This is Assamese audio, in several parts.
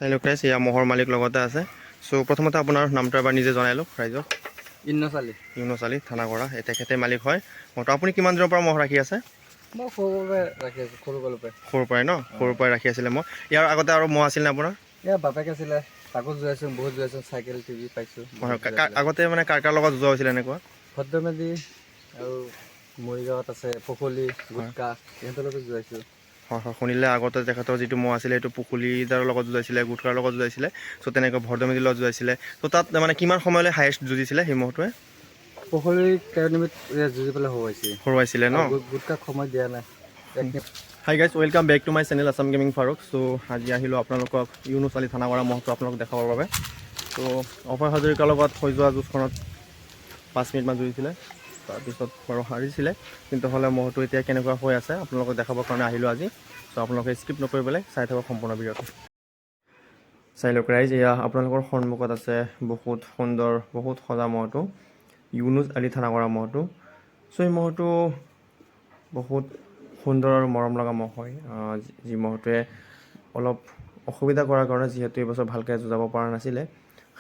চাই লওক গাইজ, এয়া মহৰ মালিক লগতে আছে। চ' প্ৰথমতে আপোনাৰ নামটো এবাৰ নিজে জনাই লওক ৰাইজক। ইউনুছ আলী থানাগড়া, তেখেতে মালিক হয় মহটো। আপুনি কিমান দিনৰ পৰা মহ ৰাখি আছে? মই সৰুৰ পৰাই ৰাখি আছোঁ, সৰুৰ পৰাই ন? সৰুৰ পৰাই ৰাখি আছিলে মহ। ইয়াৰ আগতে আৰু মহ আছিল নে আপোনাৰ? এয়া বাপেক আছিলে, তাকো জোৱাইছোঁ, বহুত জোৱাইছোঁ, চাইকেল টিভি পাইছোঁ। আগতে মানে কাৰ কাৰ লগত যোৱা হৈছিলে এনেকুৱা? ভদ্ৰমেধি আৰু মৰিগাঁৱত আছে পখলি, গুটকা, সিহঁতৰ লগত জোৱাইছোঁ। হয় হয়, শুনিলে আগতে তেখেতৰ যিটো মহ আছিলে সেইটো পুখুলিদাৰৰ লগত যুঁজাইছিলে, গুটকাৰ লগত যুঁজাইছিলে। চ' তেনেকৈ ভৰ্দমেধিৰ লগত যুঁজাইছিলে। ত' তাত মানে কিমান সময়লৈ হায়েষ্ট যুঁজিছিলে সেই মহটোৱে? পুখুৰী 13 মিনিট যুঁজি পেলাই হৰুৱাইছিলে ন? গুটকাক সময় দিয়া নাই। Hi guys, welcome back to my channel Assam gaming Faruk. So' আজি আহিলোঁ আপোনালোকক ইউনুছ আলী থানাগড়া মহটো আপোনালোকক দেখাবৰ বাবে। ত' অভয় হাজৰিকাৰ লগত হৈ যোৱা যুঁজখনত 5 মিনিটমান যুঁজিছিলে, তাৰপিছত বাৰু হাৰিছিলে। কিন্তু হ'লে মহটো এতিয়া কেনেকুৱা হৈ আছে আপোনালোকক দেখাবৰ কাৰণে আহিলোঁ আজি। চ' আপোনালোকে স্কিপ নকৰি পেলাই চাই থাকক সম্পূৰ্ণ ভিডিঅ'টো। চাই লওক ৰাইজ, এয়া আপোনালোকৰ সন্মুখত আছে বহুত সুন্দৰ, বহুত সজা মহটো, ইউনুছ আলী থানাগড়া মহটো। চ' এই মহটো বহুত সুন্দৰ আৰু মৰম লগা মহ হয়। যি মহটোৱে অলপ অসুবিধা কৰাৰ কাৰণে, যিহেতু এইবছৰ ভালকৈ যুঁজাব পৰা নাছিলে,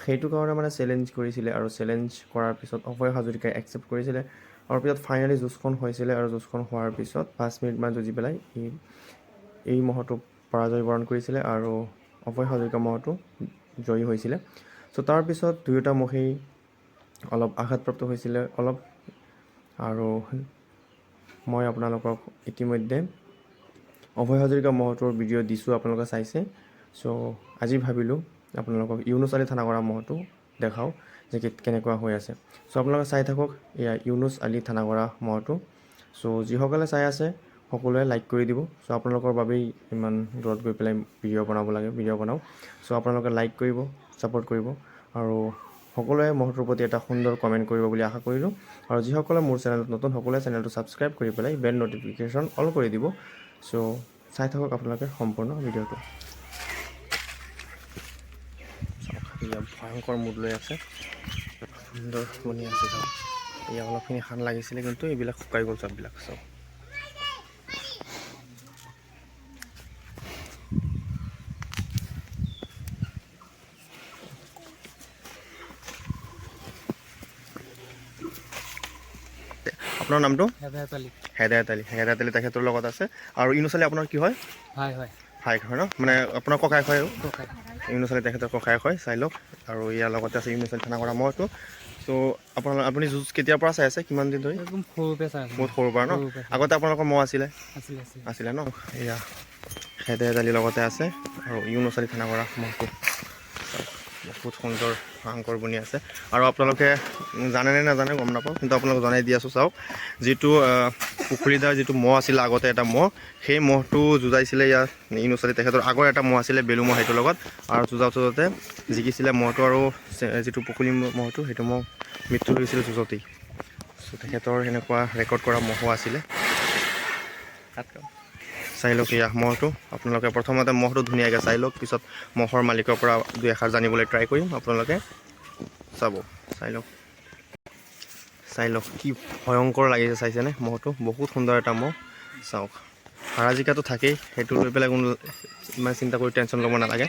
সেইটো কাৰণে মানে চেলেঞ্জ কৰিছিলে। আৰু চেলেঞ্জ কৰাৰ পিছত অভয় হাজৰিকাই একচেপ্ট কৰিছিলে। আৰু পিছত ফাইনেলি যুঁজখন হৈছিলে, আৰু যুঁজখন হোৱাৰ পিছত 5 মিনিটমান যুঁজি পেলাই এই মহটো পৰাজয় বৰণ কৰিছিলে, আৰু অভয় হাজৰিকা মহটো জয়ী হৈছিলে। চ' তাৰপিছত দুয়োটা মহেই অলপ আঘাতপ্ৰাপ্ত হৈছিলে অলপ। আৰু মই আপোনালোকক ইতিমধ্যে অভয় হাজৰিকা মহটোৰ ভিডিঅ' দিছোঁ, আপোনালোকে চাইছে। চ' আজি ভাবিলোঁ আপোনালোকক ইউনুছ আলী থানাগড়া মহটো দেখাওঁ যে কেনেকুৱা হৈ আছে। চ' আপোনালোকে চাই থাকক এয়া ইউনুছ আলী থানাগড়া মহটো। চ' যিসকলে চাই আছে সকলোৱে লাইক কৰি দিব। চ' আপোনালোকৰ বাবেই ইমান দূৰত গৈ পেলাই ভিডিঅ' বনাব লাগে, ভিডিঅ' বনাওঁ। চ' আপোনালোকে লাইক কৰিব, ছাপোৰ্ট কৰিব, আৰু সকলোৱে মহটোৰ প্ৰতি এটা সুন্দৰ কমেণ্ট কৰিব বুলি আশা কৰিলোঁ। আৰু যিসকলে মোৰ চেনেলত নতুন, সকলোৱে চেনেলটো ছাবস্ক্ৰাইব কৰি পেলাই বেল ন'টিফিকেশ্যন অল কৰি দিব। চ' চাই থাকক আপোনালোকে সম্পূৰ্ণ ভিডিঅ'টো। চাওক, ভয়ংকৰ মুড লৈ আছে, সুন্দৰ বনি আছে। চাওক, এয়া অলপখিনি শান লাগিছিলে, কিন্তু এইবিলাক শুকাই গ'ল চববিলাক। চাওক, আপোনাৰ নামটো? হেদায়ত আলী তেখেতৰ লগত আছে। আৰু ইউনুছ আলী আপোনাৰ কি হয়? ভাইক হয় ন? মানে আপোনাৰ ককাইক হয়? ইউনুছ আলী তেখেতৰ ককাইক হয়। চাই লওক, আৰু ইয়াৰ লগতে আছে ইউনুছ আলী থানাগড়া মহটো। চ' আপুনি যুঁজ কেতিয়াৰ পৰা চাই আছে, কিমান দিন ধৰি? বহুত সৰুৰ পৰা ন? আগতে আপোনালোকৰ মহ আছিলে ন? এয়া হেদায়ত আলীৰ লগতে আছে, আৰু ইউনুছ আলী থানাগড়া মহটো বহুত সুন্দৰ ভয়ংকৰ বনি আছে। আৰু আপোনালোকে জানেনে নাজানে গম নাপাওঁ, কিন্তু আপোনালোকে জনাই দি আছোঁ। চাওক, যিটো পুখুৰীদাৰ যিটো মহ আছিলে আগতে, এটা মহ, সেই মহটো যুঁজাইছিলে ইয়াত ইউনুছ আলী তেখেতৰ আগৰ এটা মহ আছিলে বেলু মহ, সেইটোৰ লগত। আৰু যুঁজাওঁতে জিকিছিলে মহটো, আৰু যিটো পুখুৰী মহটো সেইটো মহ মৃত্যু হৈছিলে যুঁজতেই। চ' তেখেতৰ সেনেকুৱা ৰেকৰ্ড কৰা মহো আছিলে। চাই লওক এয়া মহটো। আপোনালোকে প্ৰথমতে মহটো ধুনীয়াকৈ চাই লওক, পিছত মহৰ মালিকৰ পৰা দুই এষাৰ জানিবলৈ ট্ৰাই কৰিম। আপোনালোকে চাব, চাই লওক কি ভয়ংকৰ লাগিছে, চাইছেনে মহটো? বহুত সুন্দৰ এটা মহ। চাওক, হাৰা জিকাটো থাকেই, সেইটো লৈ পেলাই কোনো ইমান চিন্তা কৰি টেনশ্যন ল'ব নালাগে।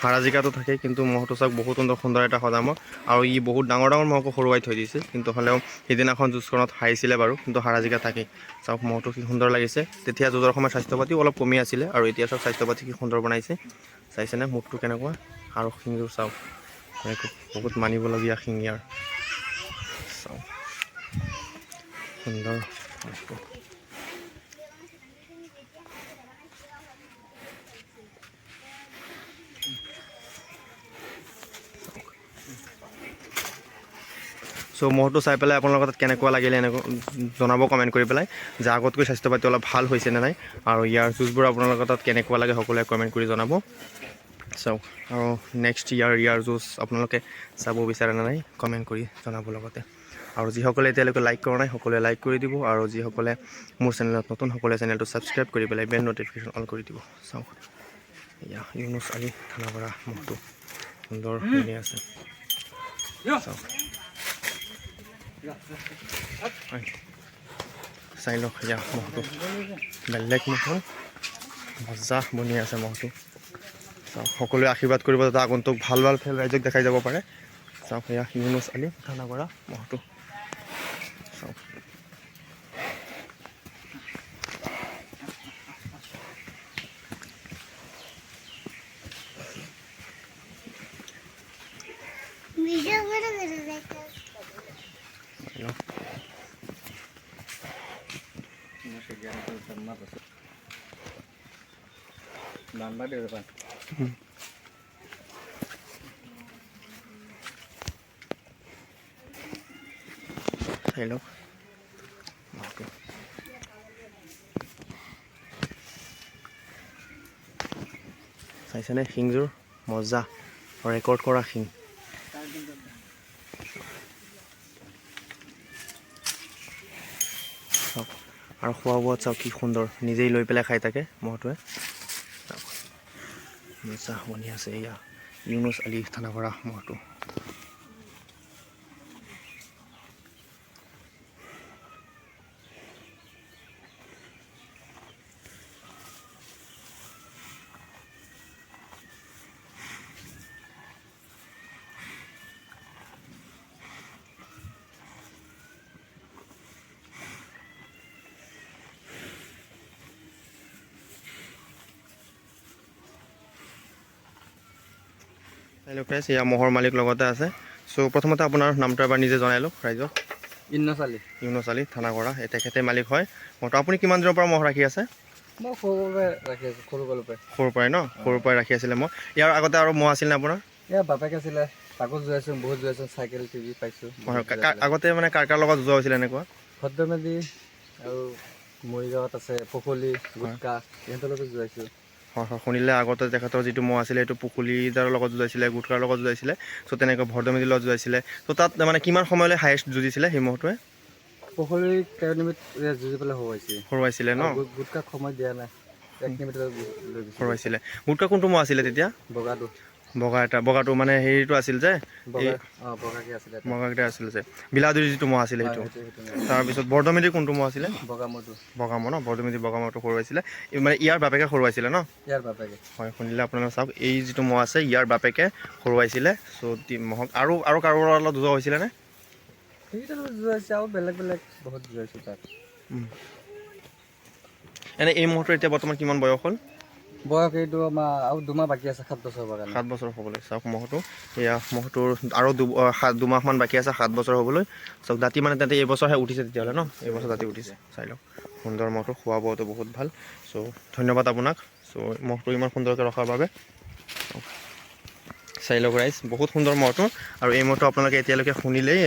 হাৰা জিকাটো থাকেই, কিন্তু মহটো চাওক বহুত সুন্দৰ এটা সজা মহ। আৰু ই বহুত ডাঙৰ ডাঙৰ মহকো হৰুৱাই থৈ দিছে, কিন্তু হ'লেও সিদিনাখন যুঁজখনত হাৰিছিলে বাৰু, কিন্তু হাৰা জিকা থাকেই। চাওক মহটো কি সুন্দৰ লাগিছে। তেতিয়া যুঁজৰ সময়ত স্বাস্থ্য পাতিও অলপ কমি আছিলে, আৰু এতিয়া চাওক স্বাস্থ্য পাতি কি সুন্দৰ বনাইছে। চাইছেনে মুখটো কেনেকুৱা? আৰু শিংযোৰ চাওক, বহুত মানিবলগীয়া শিং ইয়াৰ। চাওক সুন্দৰ মুখটো। চ' মহটো চাই পেলাই আপোনালোকৰ তাত কেনেকুৱা লাগিলে এনেকৈ জনাব কমেণ্ট কৰি পেলাই, যে আগতকৈ স্বাস্থ্য পাতি অলপ ভাল হৈছে নে নাই, আৰু ইয়াৰ যুঁজবোৰ আপোনালোকৰ তাত কেনেকুৱা লাগে সকলোৱে কমেণ্ট কৰি জনাব। চাওক, আৰু নেক্সট ইয়াৰ যুঁজ আপোনালোকে চাব বিচাৰে নে নাই কমেণ্ট কৰি জনাব লগতে। আৰু যিসকলে এতিয়ালৈকে লাইক কৰা নাই সকলোৱে লাইক কৰি দিব, আৰু যিসকলে মোৰ চেনেলত নতুন সকলোৱে চেনেলটো ছাবস্ক্ৰাইব কৰি পেলাই বেল ন'টিফিকেশ্যন অল কৰি দিব। চাওক, এয়া ইউনুছ আলী থানাগড়া মহটো সুন্দৰ শুনি আছে। চাওক, চাই লওক এয়া মহটো বেলেগ মহ। মজা বনি আছে মহটো। চাওক সকলোৱে আশীৰ্বাদ কৰিব যাতে আগন্তুক ভাল ভাল খেল ৰাইজক দেখাই যাব পাৰে। চাওক এয়া ইউনুছ আলী থানাগৰা মহটো। চাওক চাই লওক মহটো। চাইছেনে শিংযোৰ মজা ৰেকৰ্ড কৰা শিং। চাওক আৰু খোৱা বোৱাত চাওক কি সুন্দৰ, নিজেই লৈ পেলাই খাই থাকে মহটোৱে। মজা বনি আছে এয়া ইউনুছ আলী থানাগৰা মহটো। হেল্ল' ফ্ৰেণ্ডছ, এয়া মহৰ মালিক লগতে আছে। চ' প্ৰথমতে আপোনাৰ নামটো এবাৰ নিজে জনাই লওক ৰাইজক। ইউনুছ আলী। ইউনুছ আলী থানাগৰা, তেখেতে মালিক হয় মহটো। আপুনি কিমান দিনৰ পৰা মহ ৰাখি আছে? মই সৰুৰ পৰাই ৰাখি আছোঁ, সৰুৰ পৰাই ন? সৰুৰ পৰাই ৰাখি আছিলে মহ। ইয়াৰ আগতে আৰু মহ আছিল নে আপোনাৰ? এয়া বাপেক আছিলে, তাকো জোৱাইছোঁ, বহুত জোৱাইছোঁ, চাইকেল টিভি পাইছোঁ। আগতে মানে কাৰ কাৰ লগত যোৱা হৈছিলে এনেকুৱা? ভদ্ৰমেধি আৰু মৰিগাঁৱত আছে পখলি, গুটকা, ইহঁতৰ লগত জোৱাইছোঁ। হয় হয়, শুনিলে আগতে তেখেতৰ যিটো মহ আছিলে সেইটো পুখুলিদাৰৰ লগত যুঁজাইছিলে, গুটকাৰ লগত যুঁজাইছিলে। চ' তেনেকৈ ভৰ্দমেধিৰ লগত যুঁজাইছিলে। ত' তাত মানে কিমান সময়লৈ হায়েষ্ট যুঁজিছিলে সেই মহটোৱে? পুখুৰী 13 মিনিট যুঁজি পেলাই হৰুৱাইছিলে ন? গুটকাক সময় দিয়া নাই, 1 মিনিট লৈ গৈছে। হৰুৱাইছিলে। গুটকা কোনটো মহ আছিলে তেতিয়া? বগাটো। বগাটো মানে হেৰিটো আছিল যে বগাকে আছিলে, বগাকেইটা আছিল যে বিলাদুৰি যিটো মহ আছিলে সেইটো। তাৰপিছত বৰ্দমেধিৰ কোনটো মহ আছিলে? বগামহ ন? বৰ্দমেধিৰ বগামহটো হৰুৱাইছিলে। মানে ইয়াৰ বাপেকে হৰুৱাইছিলে ন? ইয়াৰ বাপেকে। হয়, শুনিলে আপোনালোকে চাওক, এই যিটো মহ আছে ইয়াৰ বাপেকে হৰুৱাইছিলে। চ' মহক আৰু কাৰোবাৰ অলপ যোৱা হৈছিলেনে? সেইকেইটা জোৱাইছে আৰু বেলেগ বহুত জোৱাইছোঁ তাত। এনে এই মহটোৰ এতিয়া বৰ্তমান কিমান বয়স হ'ল? বয়স এইটো আমাৰ আৰু 2 মাহ বাকী আছে 7 বছৰ হ'বৰ কাৰণে। 7 বছৰ হ'বলৈ। চাওক মহটো, এয়া মহটোৰ আৰু 2 মাহমান বাকী আছে 7 বছৰ হ'বলৈ। চাওক দাঁতি মানে তাতে এইবছৰহে উঠিছে তেতিয়াহ'লে ন? এইবছৰ দাঁতি উঠিছে। চাই লওক সুন্দৰ মহটো, খোৱা বোৱাটো বহুত ভাল। চ' ধন্যবাদ আপোনাক। চ' মহটো ইমান সুন্দৰকৈ ৰখাৰ বাবে। চাই লওক ৰাইজ, বহুত সুন্দৰ মহটো। আৰু এই মহটো আপোনালোকে এতিয়ালৈকে শুনিলেই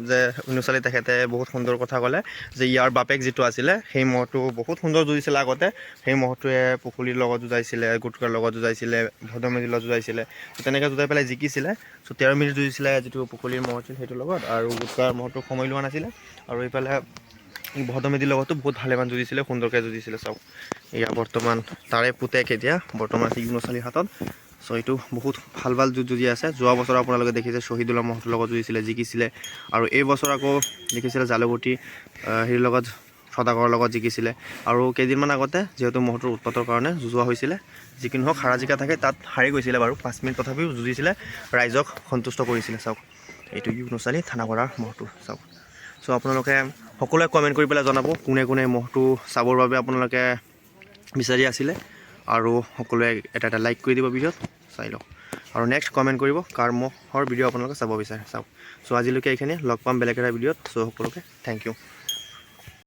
যে ইউনুছ আলী তেখেতে বহুত সুন্দৰ কথা ক'লে যে ইয়াৰ বাপেক যিটো আছিলে সেই মহটো বহুত সুন্দৰ যুঁজিছিলে আগতে। সেই মহটোৱে পুখুৰীৰ লগত যুঁজাইছিলে, গুটকাৰ লগত যুঁজাইছিলে, ভৰ্দমেধিৰ লগত যুঁজাইছিলে। তেনেকৈ যুঁজাই পেলাই জিকিছিলে। চ' 13 মিনিট যুঁজিছিলে যিটো পুখুৰীৰ মহ আছিল সেইটোৰ লগত। আৰু গুটকাৰ মহটো সময় লোৱা নাছিলে। আৰু এইফালে ভৰ্দমেধিৰ লগতো বহুত ভালেমান যুঁজিছিলে, সুন্দৰকৈ যুঁজিছিলে। চাওক এয়া বৰ্তমান তাৰে পুতেক এতিয়া বৰ্তমান ইউনুছ আলীৰ হাতত। চ' এইটো বহুত ভাল যুঁজি আছে। যোৱা বছৰ আপোনালোকে দেখিছে শ্বহীদুল্লাহ মহটোৰ লগত যুঁজিছিলে, জিকিছিলে। আৰু এই বছৰ আকৌ দেখিছিলে জালুগুটি হেৰিৰ লগত, সদাগৰৰ লগত জিকিছিলে। আৰু কেইদিনমান আগতে যিহেতু মহটোৰ উৎপাতৰ কাৰণে যুঁজোৱা হৈছিলে, যিকি নহওক হাৰা জিকা থাকে, তাত হাৰি গৈছিলে বাৰু 5 মিনিট, তথাপিও যুঁজিছিলে, ৰাইজক সন্তুষ্ট কৰিছিলে। চাওক এইটো ইউনুছ আলী থানাগৰাৰ মহটো। চাওক চ' আপোনালোকে সকলোৱে কমেণ্ট কৰি পেলাই জনাব কোনে কোনে মহটো চাবৰ বাবে আপোনালোকে বিচাৰি আছিলে। আৰু সকলোৱে এটা লাইক কৰি দিব ভিডিঅ'ত। চাই লওক আৰু নেক্সট কমেণ্ট কৰিব কাৰ মহৰ ভিডিঅ' আপোনালোকে চাব বিচাৰে। চাওক চ' আজিলৈকে এইখিনি, লগ পাম বেলেগ এটা ভিডিঅ'ত। চ' সকলোকে থেংক ইউ।